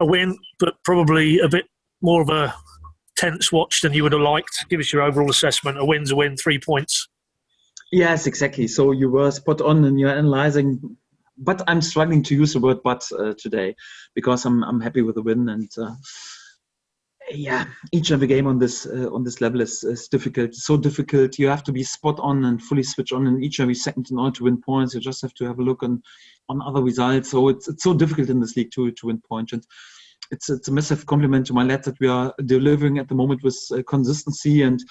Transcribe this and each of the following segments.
a win, but probably a bit more of a tense watch than you would have liked. Give us your overall assessment. A win's a win, 3 points. Yes, exactly. So you were spot on in your analyzing, but I'm struggling to use the word "but" today because I'm happy with the win, and each and every game on this level is difficult. It's so difficult. You have to be spot on and fully switch on in each and every second in order to win points. You just have to have a look on other results. So it's so difficult in this league to win points. And it's a massive compliment to my lads that we are delivering at the moment with consistency. And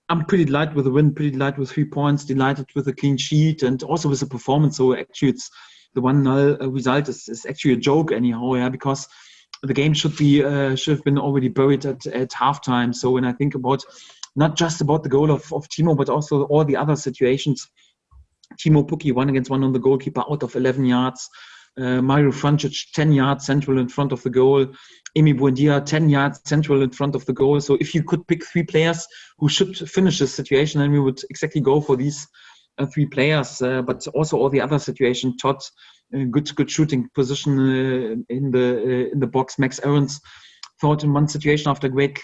I'm pretty delighted with the win, pretty delighted with 3 points, delighted with the clean sheet, and also with the performance. So actually, it's the 1-0 result is actually a joke anyhow, because the game should have been already buried at halftime. So when I think about not just about the goal of Teemu, but also all the other situations, Teemu Pukki 1-on-1 on the goalkeeper out of 11 yards, Mario Francic 10 yards central in front of the goal, Emi Buendia 10 yards central in front of the goal. So if you could pick 3 players who should finish this situation, then we would exactly go for these 3 players. But also all the other situations, Todd, good shooting position in the box. Max Aarons thought in one situation after a great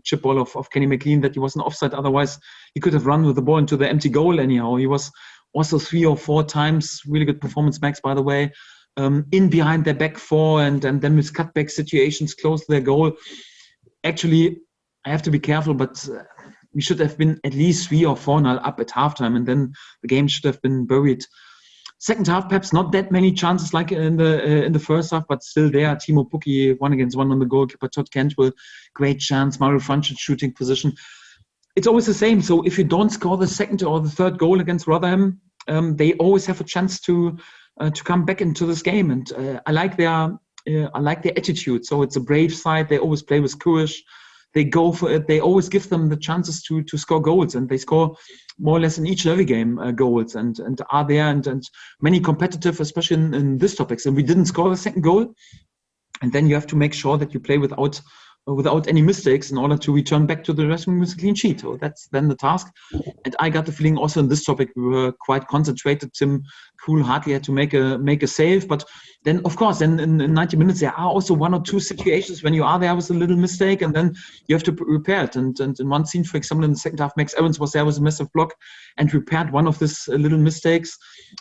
chip ball of Kenny McLean that he wasn't offside. Otherwise, he could have run with the ball into the empty goal anyhow. He was also 3 or 4 times, really good performance, Max, by the way, in behind their back 4 and then with cutback situations close to their goal. Actually, I have to be careful, but we should have been at least 3 or 4-0 up at halftime, and then the game should have been buried. Second half, perhaps not that many chances like in the first half, but still there. Teemu Pukki 1-on-1 on the goalkeeper. Todd Cantwell, great chance. Mario Francic shooting position. It's always the same. So if you don't score the second or the third goal against Rotherham, they always have a chance to come back into this game. And I like their attitude. So it's a brave side. They always play with courage. They go for it. They always give them the chances to score goals, and they score more or less in each and every game goals and are there and many competitive, especially in this topics. And we didn't score the second goal, and then you have to make sure that you play without any mistakes in order to return back to the wrestling with a clean sheet. So that's then the task. And I got the feeling also in this topic we were quite concentrated. Tim Krul hardly had to make a save, but then of course then in 90 minutes there are also 1 or 2 situations when you are there with a little mistake and then you have to repair it. And in one scene, for example, in the second half, Max Evans was there with a massive block and repaired one of these little mistakes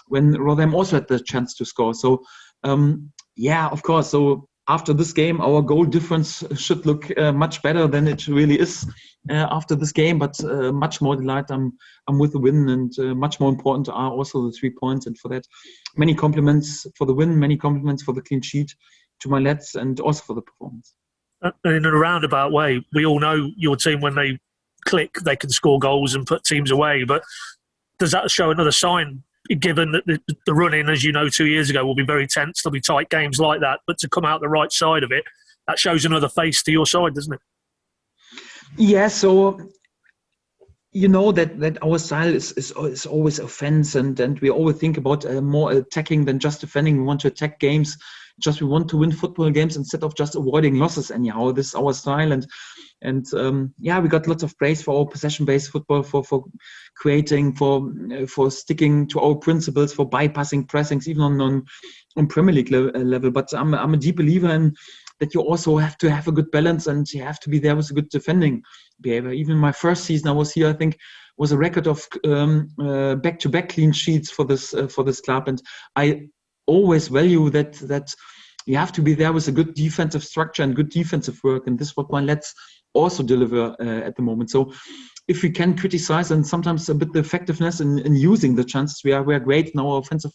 when Rotherham also had the chance to score. So of course. So after this game, our goal difference should look much better than it really is after this game. But much more delight. I'm with the win, and much more important are also the 3 points. And for that, many compliments for the win, many compliments for the clean sheet to my lads, and also for the performance. In a roundabout way, we all know your team, when they click, they can score goals and put teams away. But does that show another sign? Given that the run-in, as you know, 2 years ago will be very tense. There'll be tight games like that. But to come out the right side of it, that shows another face to your side, doesn't it? Yeah, so you know that our style is always offense, and we always think about more attacking than just defending. We want to attack games. We want to win football games instead of just avoiding losses anyhow. This is our style, and we got lots of praise for our possession-based football, for creating, for sticking to our principles, for bypassing pressings, even on Premier League level. But I'm a deep believer in that you also have to have a good balance, and you have to be there with a good defending behavior. Even my first season I was here, I think, was a record of back-to-back clean sheets for this club, and I always value that you have to be there with a good defensive structure and good defensive work, and this is what my lads also deliver at the moment. So if we can criticize and sometimes a bit the effectiveness in using the chances, we are great in our offensive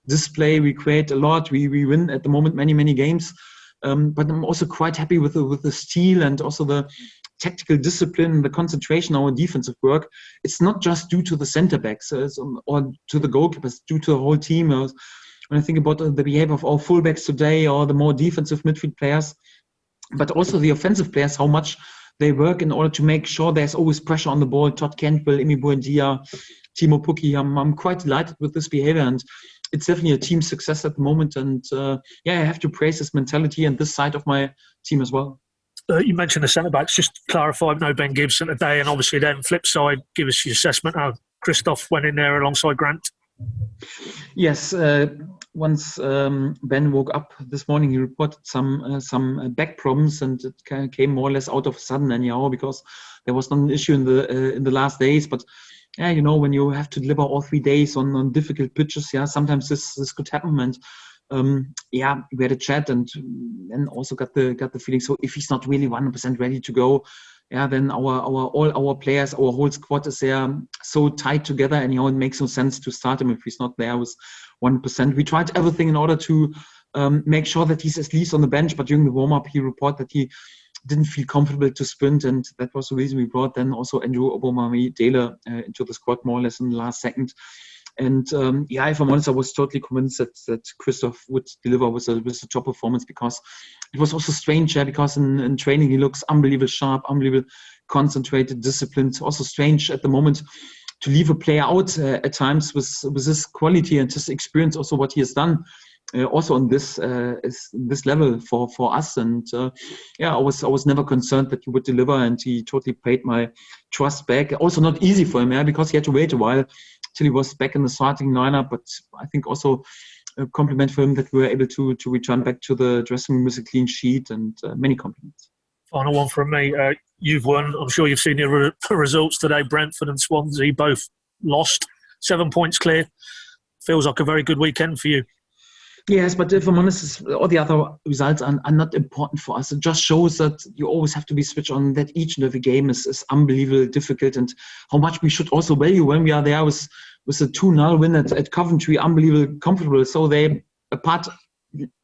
display. We create a lot. We win at the moment many games, but I'm also quite happy with the steel and also the tactical discipline, the concentration, our defensive work. It's not just due to the center backs or to the goalkeepers, due to the whole team. When I think about the behavior of our fullbacks today or the more defensive midfield players, but also the offensive players, how much they work in order to make sure there's always pressure on the ball. Todd Cantwell, Emi Buendia, Teemu Pukki. I'm quite delighted with this behavior, and it's definitely a team success at the moment. And I have to praise this mentality and this side of my team as well. You mentioned the centre-backs. Just to clarify, no Ben Gibson today, and obviously then flip side, give us your assessment how Christoph went in there alongside Grant. Yes, once Ben woke up this morning, he reported some back problems, and it came more or less out of a sudden anyhow, because there was not an issue in the last days. But yeah, when you have to deliver all 3 days on difficult pitches, sometimes this could happen. And we had a chat, and also got the feeling. So if he's not really 100% ready to go, then all our players, our whole squad is there so tight together, and it makes no sense to start him if he's not there with 1%. We tried everything in order to make sure that he's at least on the bench, but during the warm-up he reported that he didn't feel comfortable to sprint, and that was the reason we brought then also Andrew Obomami-Dele into the squad more or less in the last second. And if I'm honest, I was totally convinced that Christoph would deliver with a top performance, because it was also strange, because in training he looks unbelievably sharp, unbelievably concentrated, disciplined. Also strange at the moment to leave a player out at times with his quality and his experience, also what he has done. Also on this level for us, and I was never concerned that he would deliver, and he totally paid my trust back. Also not easy for him, because he had to wait a while till he was back in the starting lineup. But I think also a compliment for him that we were able to return back to the dressing room with a clean sheet, and many compliments. Final one from me. You've won. I'm sure you've seen the results today. Brentford and Swansea both lost. 7 points clear. Feels like a very good weekend for you. Yes, but if I'm honest, all the other results are not important for us. It just shows that you always have to be switched on, that each and every game is unbelievably difficult, and how much we should also value when we are there with a 2-0 win at Coventry, unbelievably comfortable. So they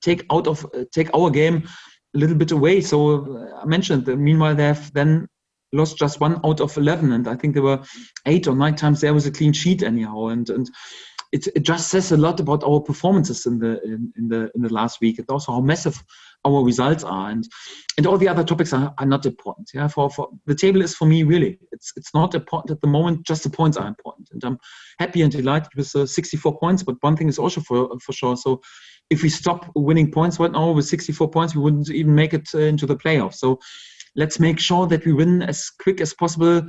take our game a little bit away. So I mentioned, meanwhile, they have then lost just 1 out of 11, and I think there were 8 or 9 times there was a clean sheet anyhow, and it just says a lot about our performances in the last week, and also how massive our results are, and all the other topics are not important. For the table is, for me, really it's not important at the moment. Just the points are important, and I'm happy and delighted with 64 points. But one thing is also for sure. So if we stop winning points right now with 64 points, we wouldn't even make it into the playoffs. So let's make sure that we win as quick as possible.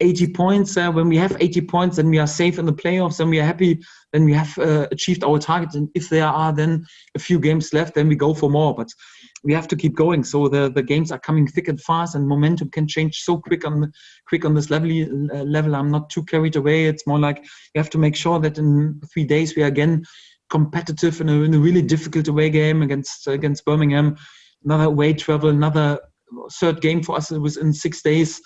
80 points. When we have 80 points, then we are safe in the playoffs, then we are happy, then we have achieved our target. And if there are then a few games left, then we go for more. But we have to keep going. So the games are coming thick and fast, and momentum can change so quick on this level. I'm not too carried away. It's more like you have to make sure that in 3 days we are again competitive in a really difficult away game against Birmingham. Another away travel, another third game for us within 6 days.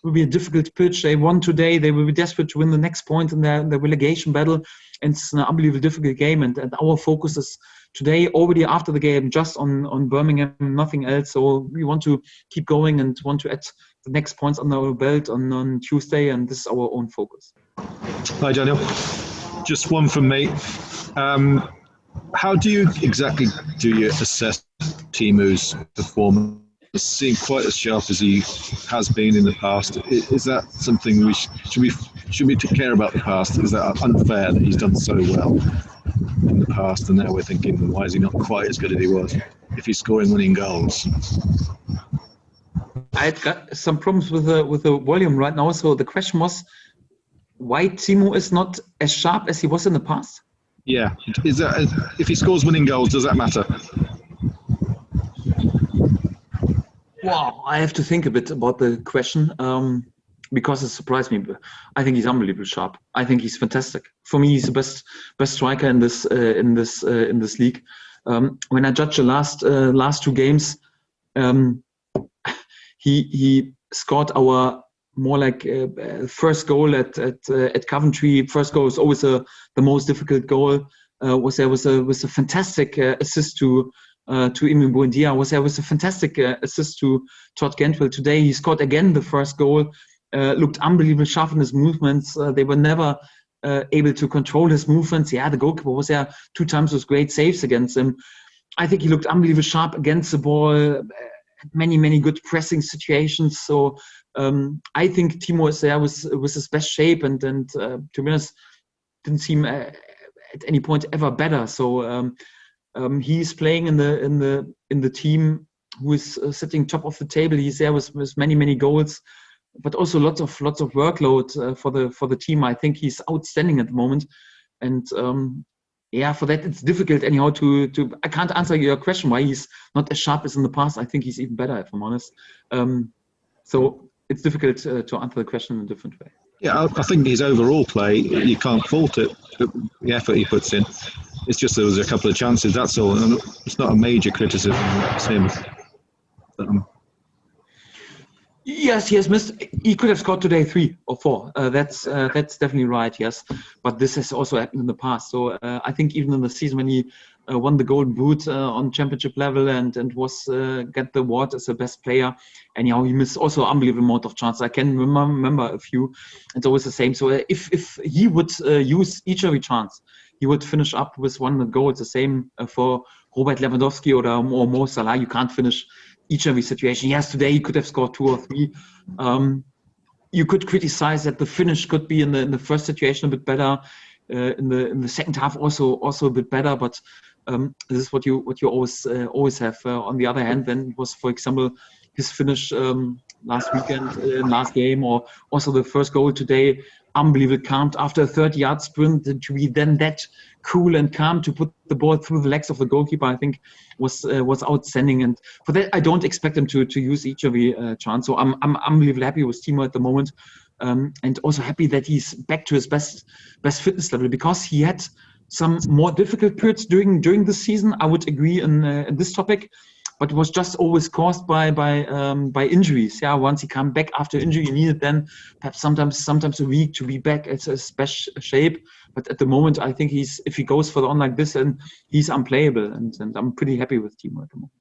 Will be a difficult pitch. They won today. They will be desperate to win the next point in their relegation battle. And it's an unbelievably difficult game. And our focus is today, already after the game, just on Birmingham, nothing else. So we want to keep going and want to add the next points under our belt on Tuesday. And this is our own focus. Hi, Daniel. Just one from me. How do you assess Teemu's performance? Seemed quite as sharp as he has been in the past. Is that something should we care about the past? Is that unfair that he's done so well in the past, and now we're thinking, why is he not quite as good as he was if he's scoring winning goals? I had got some problems with the volume right now. So the question was, why Teemu is not as sharp as he was in the past? Yeah, is that if he scores winning goals, does that matter? Wow, I have to think a bit about the question because it surprised me. I think he's unbelievably sharp. I think he's fantastic. For me, he's the best striker in this league. When I judge the last 2 games, he scored our more like first goal at Coventry. First goal is always the most difficult goal. Was a fantastic assist to Teemu Pukki. Was a fantastic assist to Todd Cantwell. Today he scored again the first goal. Looked unbelievably sharp in his movements. They were never able to control his movements. Yeah, the goalkeeper was there 2 times with great saves against him. I think he looked unbelievably sharp against the ball. Many good pressing situations. So I think Teemu is there with his best shape, and to be honest, didn't seem at any point ever better. So he's playing in the team who is sitting top of the table. He's there with many goals, but also lots of workload for the team. I think he's outstanding at the moment, and Yeah, for that it's difficult anyhow to. I can't answer your question why he's not as sharp as in the past. I think he's even better, if I'm honest. So it's difficult to answer the question in a different way. Yeah, I think his overall play, you can't fault it. The effort he puts in. It's just there was a couple of chances. That's all. And it's not a major criticism. It's him. Yes, he has missed. He could have scored today 3 or 4. That's definitely right. Yes, but this has also happened in the past. So I think even in the season when he won the Golden Boot on championship level and was get the award as the best player, and he missed also unbelievable amount of chances. I can remember a few. It's always the same. So if he would use each and every chance, he would finish up with 1 goal. It's the same for Robert Lewandowski or Mo Salah. You can't finish each and every situation. Yes, today he could have scored 2 or 3. You could criticize that the finish could be in the first situation a bit better, in the second half also a bit better. But this is what you always have. On the other hand, then it was, for example, his finish last weekend, last game, or also the first goal today. Unbelievable, calm after a 30-yard sprint to be then that cool and calm to put the ball through the legs of the goalkeeper, I think was outstanding. And for that, I don't expect him to use each every chance. So I'm unbelievably happy with Teemu at the moment, and also happy that he's back to his best fitness level, because he had some more difficult periods during the season. I would agree in this topic. But it was just always caused by injuries. Yeah, once he came back after injury, he needed then perhaps sometimes a week to be back at his best shape. But at the moment, I think if he goes for the on like this, then he's unplayable, and I'm pretty happy with Teemu at the moment.